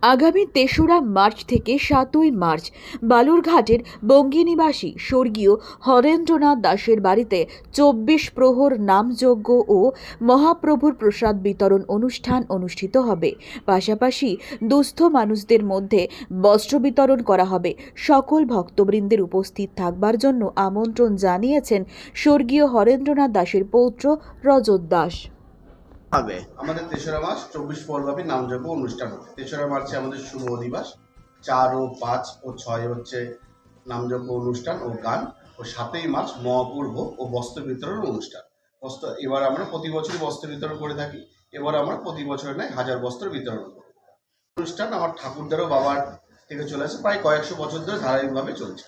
আগামী ৩রা মার্চ থেকে ৭ই মার্চ বালুরঘাটের বঙ্গী নিবাসী স্বর্গীয় হরেন্দ্রনাথ দাসের বাড়িতে ২৪ প্রহর নামযজ্ঞ ও মহাপ্রভুর প্রসাদ বিতরণ অনুষ্ঠান অনুষ্ঠিত হবে। পাশাপাশি দুস্থ মানুষদের মধ্যে বস্ত্র বিতরণ করা হবে। সকল ভক্তবৃন্দের উপস্থিত থাকবার জন্য আমন্ত্রণ জানিয়েছেন স্বর্গীয় হরেন্দ্রনাথ দাসের পৌত্র রজত দাস। হবে আমাদের ৩রা মার্চ ২৪ পর্বব্যাপী নামযজ্ঞ অনুষ্ঠান হবে। ৩রা মার্চে আমাদের শুভ দিবস, ৪ ও ৫ ও ৬ হচ্ছে নামযজ্ঞ অনুষ্ঠান ও গান, ও ৭ই মার্চ মহাপূর্ব ও বস্ত্র বিতরণ অনুষ্ঠান। এবার আমরা প্রতি বছরই বস্ত্র বিতরণ করে থাকি, এবার আমরা প্রতি বছর নয় ১০০০ বস্ত্র বিতরণ করব। অনুষ্ঠান আমার ঠাকুরদারও বাবার থেকে চলে আসে, প্রায় কয়েকশো বছর ধরে ধারাবাহিকভাবে চলছে।